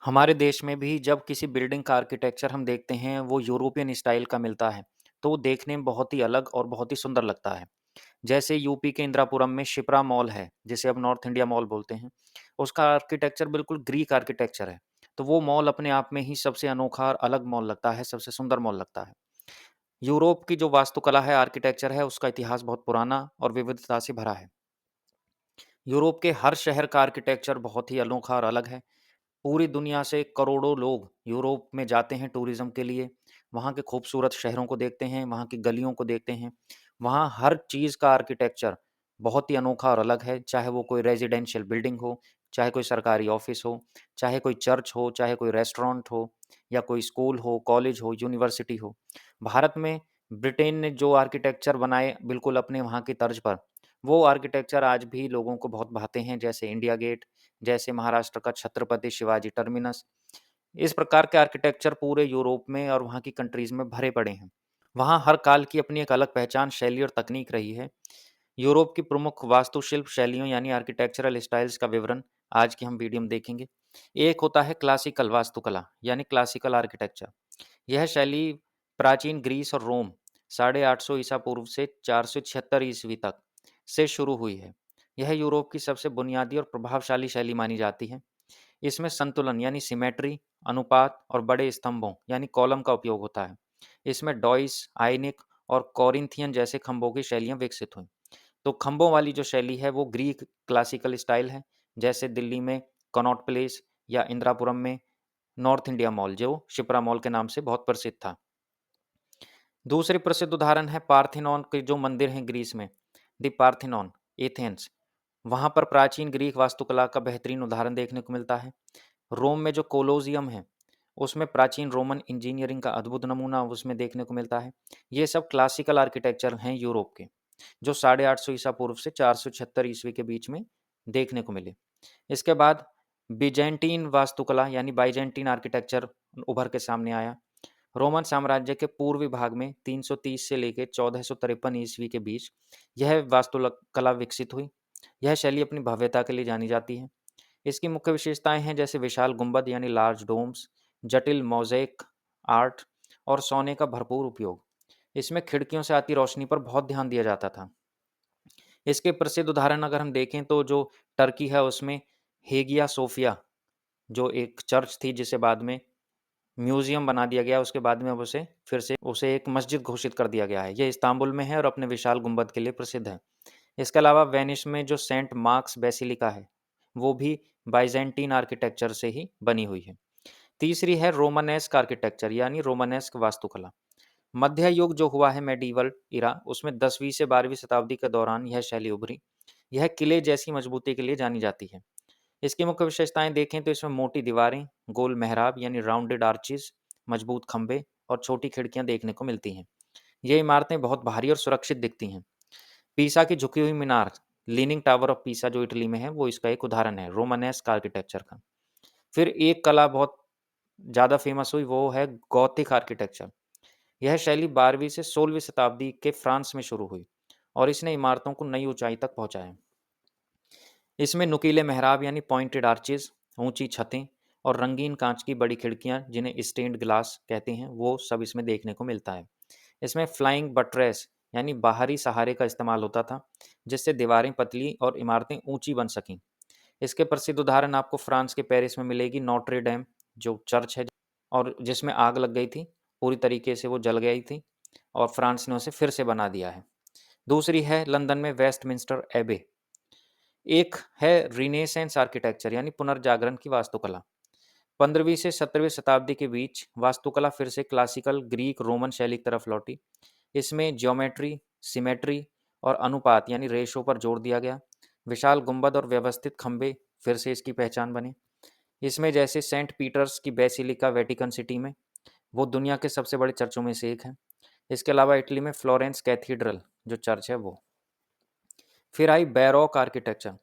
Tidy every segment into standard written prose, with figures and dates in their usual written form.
हमारे देश में भी जब किसी बिल्डिंग का आर्किटेक्चर हम देखते हैं वो यूरोपियन स्टाइल का मिलता है तो वो देखने में बहुत ही अलग और बहुत ही सुंदर लगता है। जैसे यूपी के इंदिरापुरम में शिप्रा मॉल है जिसे अब नॉर्थ इंडिया मॉल बोलते हैं। उसका आर्किटेक्चर बिल्कुल ग्रीक आर्किटेक्चर है। तो वो मॉल अपने आप में ही सबसे अनोखा और अलग मॉल लगता है, सबसे सुंदर मॉल लगता है। यूरोप की जो वास्तुकला है, आर्किटेक्चर है, उसका इतिहास बहुत पुराना और विविधता से भरा है। यूरोप के हर शहर का आर्किटेक्चर बहुत ही अनोखा और अलग है। पूरी दुनिया से करोड़ों लोग यूरोप में जाते हैं टूरिज्म के लिए। वहाँ के खूबसूरत शहरों को देखते हैं, वहाँ की गलियों को देखते हैं। वहाँ हर चीज़ का आर्किटेक्चर बहुत ही अनोखा और अलग है, चाहे वो कोई रेज़िडेंशियल बिल्डिंग हो, चाहे कोई सरकारी ऑफ़िस हो, चाहे कोई चर्च हो, चाहे कोई रेस्टोरेंट हो या कोई स्कूल हो, कॉलेज हो, यूनिवर्सिटी हो। भारत में ब्रिटेन ने जो आर्किटेक्चर बनाए बिल्कुल अपने वहाँ की तर्ज पर, वो आर्किटेक्चर आज भी लोगों को बहुत भाते हैं, जैसे इंडिया गेट, जैसे महाराष्ट्र का छत्रपति शिवाजी टर्मिनस। इस प्रकार के आर्किटेक्चर पूरे यूरोप में और वहाँ की कंट्रीज़ में भरे पड़े हैं। वहाँ हर काल की अपनी एक अलग पहचान, शैली और तकनीक रही है। यूरोप की प्रमुख वास्तुशिल्प शैलियों यानी आर्किटेक्चरल स्टाइल्स का विवरण आज की हम वीडियो में देखेंगे। एक होता है क्लासिकल वास्तुकला यानी क्लासिकल आर्किटेक्चर। यह शैली प्राचीन ग्रीस और रोम 850 ईसा पूर्व से 476 ईस्वी तक से शुरू हुई है। यह यूरोप की सबसे बुनियादी और प्रभावशाली शैली मानी जाती है। इसमें संतुलन यानी सिमेट्री, अनुपात और बड़े स्तंभों यानी कॉलम का उपयोग होता है। इसमें डॉइस, आयनिक और कॉरिंथियन जैसे खंभों की शैलियाँ विकसित हुईं। तो खंभों वाली जो शैली है वो ग्रीक क्लासिकल स्टाइल है, जैसे दिल्ली में कनॉट प्लेस या इंदिरापुरम में नॉर्थ इंडिया मॉल जो शिप्रा मॉल के नाम से बहुत प्रसिद्ध था। दूसरे प्रसिद्ध उदाहरण है पार्थिनॉन के जो मंदिर हैं ग्रीस में, द पार्थिनॉन, एथेंस। वहाँ पर प्राचीन ग्रीक वास्तुकला का बेहतरीन उदाहरण देखने को मिलता है। रोम में जो कोलोजियम है, उसमें प्राचीन रोमन इंजीनियरिंग का अद्भुत नमूना उसमें देखने को मिलता है। ये सब क्लासिकल आर्किटेक्चर हैं यूरोप के, जो 850 ईसा पूर्व से 476 ईस्वी के बीच में देखने को मिले। इसके बाद बिजेंटीन वास्तुकला यानी बाइजेंटीन आर्किटेक्चर उभर के सामने आया। रोमन साम्राज्य के पूर्वी भाग में 330 से लेकर 1453 ईस्वी के बीच यह वास्तुकला विकसित हुई। यह शैली अपनी भव्यता के लिए जानी जाती है। इसकी मुख्य विशेषताएं हैं जैसे विशाल गुंबद यानी लार्ज डोम्स, जटिल मोज़ेक आर्ट और सोने का भरपूर उपयोग। इसमें खिड़कियों से आती रोशनी पर बहुत ध्यान दिया जाता था। इसके प्रसिद्ध उदाहरण अगर हम देखें तो जो टर्की है उसमें हेगिया सोफिया जो एक चर्च थी जिसे बाद में म्यूजियम बना दिया गया, उसके बाद में अब उसे फिर से उसे एक मस्जिद घोषित कर दिया गया है। ये इस्तांबुल में है और अपने विशाल गुंबद के लिए प्रसिद्ध है। इसके अलावा वेनिस में जो सेंट मार्क्स बेसिलिका है, वो भी बाइजेंटीन आर्किटेक्चर से ही बनी हुई है। तीसरी है रोमनेस्क आर्किटेक्चर यानी रोमनेस्क वास्तुकला। मध्य युग जो हुआ है मेडिवल इरा, उसमें 10वीं से 12वीं शताब्दी के दौरान यह शैली उभरी। यह किले जैसी मजबूती के लिए जानी जाती है। इसकी मुख्य विशेषताएं देखें तो इसमें मोटी दीवारें, गोल मेहराब यानी राउंडेड आर्चेस, मजबूत खंभे और छोटी खिड़कियां देखने को मिलती हैं। ये इमारतें बहुत भारी और सुरक्षित दिखती हैं। पीसा की झुकी हुई मीनार, लीनिंग टावर ऑफ पीसा जो इटली में है, वो इसका एक उदाहरण है रोमानेस्क आर्किटेक्चर का। फिर एक कला बहुत ज़्यादा फेमस हुई, वो है गॉथिक आर्किटेक्चर। यह शैली 12वीं से 16वीं शताब्दी के फ्रांस में शुरू हुई और इसने इमारतों को नई ऊंचाई तक पहुंचाया। इसमें नुकीले मेहराब यानी पॉइंटेड आर्चेस, ऊंची छतें और रंगीन कांच की बड़ी खिड़कियां जिन्हें स्टेन्ड ग्लास कहते हैं, वो सब इसमें देखने को मिलता है। इसमें फ्लाइंग बट्रेस यानी बाहरी सहारे का इस्तेमाल होता था, जिससे दीवारें पतली और इमारतें ऊंची बन सकीं। इसके प्रसिद्ध उदाहरण आपको फ्रांस के पेरिस में मिलेगी नोट्रे डेम जो चर्च है और जिसमें आग लग गई थी, पूरी तरीके से वो जल गई थी और फ्रांस ने उसे फिर से बना दिया है। दूसरी है लंदन में वेस्टमिंस्टर एबे। एक है रिनेसेंस आर्किटेक्चर यानी पुनर्जागरण की वास्तुकला। 15वीं से 17वीं शताब्दी के बीच वास्तुकला फिर से क्लासिकल ग्रीक रोमन शैली की तरफ लौटी। इसमें ज्योमेट्री, सिमेट्री और अनुपात यानी रेशो पर जोर दिया गया। विशाल गुंबद और व्यवस्थित खंभे फिर से इसकी पहचान बने। इसमें जैसे सेंट पीटर्स की बेसिलिका वेटिकन सिटी में, वो दुनिया के सबसे बड़े चर्चों में से एक है। इसके अलावा इटली में फ्लोरेंस कैथीड्रल जो चर्च है वो। फिर आई बैरोक आर्किटेक्चर।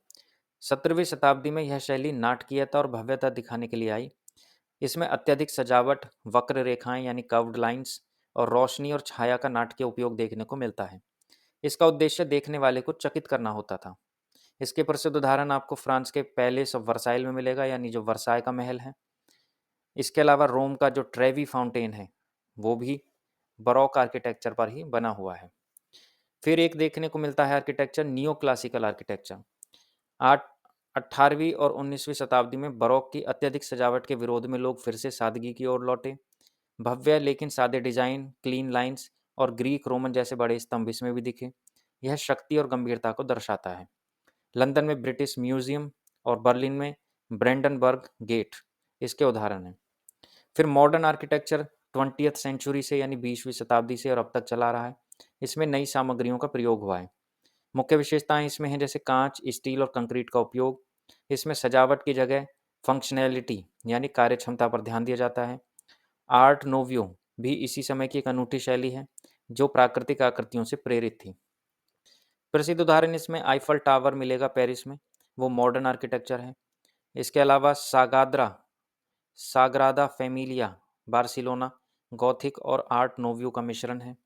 17वीं शताब्दी में यह शैली नाटकीयता और भव्यता दिखाने के लिए आई। इसमें अत्यधिक सजावट, वक्र रेखाएं यानी कर्व्ड लाइंस और रोशनी और छाया का नाटकीय उपयोग देखने को मिलता है। इसका उद्देश्य देखने वाले को चकित करना होता था। इसके प्रसिद्ध उदाहरण आपको फ्रांस के पैलेस ऑफ वर्साइल में मिलेगा यानी जो वर्साय का महल है। इसके अलावा रोम का जो ट्रेवी फाउंटेन है, वो भी बरोक आर्किटेक्चर पर ही बना हुआ है। फिर एक देखने को मिलता है आर्किटेक्चर नियो क्लासिकल आर्किटेक्चर। आठ 18वीं और 19वीं शताब्दी में बरोक की अत्यधिक सजावट के विरोध में लोग फिर से सादगी की ओर लौटे। भव्य लेकिन सादे डिजाइन, क्लीन लाइंस और ग्रीक रोमन जैसे बड़े स्तंभ इसमें भी दिखे। यह शक्ति और गंभीरता को दर्शाता है। लंदन में ब्रिटिश म्यूजियम और बर्लिन में ब्रेंडनबर्ग गेट इसके उदाहरण हैं। फिर मॉडर्न आर्किटेक्चर 20th सेंचुरी से यानी 20वीं शताब्दी से और अब तक चला रहा है। इसमें नई सामग्रियों का प्रयोग हुआ है। मुख्य विशेषताएं इसमें हैं जैसे कांच, स्टील और कंक्रीट का उपयोग। इसमें सजावट की जगह फंक्शनैलिटी यानी कार्यक्षमता पर ध्यान दिया जाता है। आर्ट नोवियो भी इसी समय की एक अनूठी शैली है जो प्राकृतिक आकृतियों से प्रेरित थी। प्रसिद्ध उदाहरण इसमें आईफल टावर मिलेगा पेरिस में, वो मॉडर्न आर्किटेक्चर है। इसके अलावा साग्रादा फैमिलिया बार्सिलोना, गॉथिक और आर्ट नोवियो का मिश्रण है।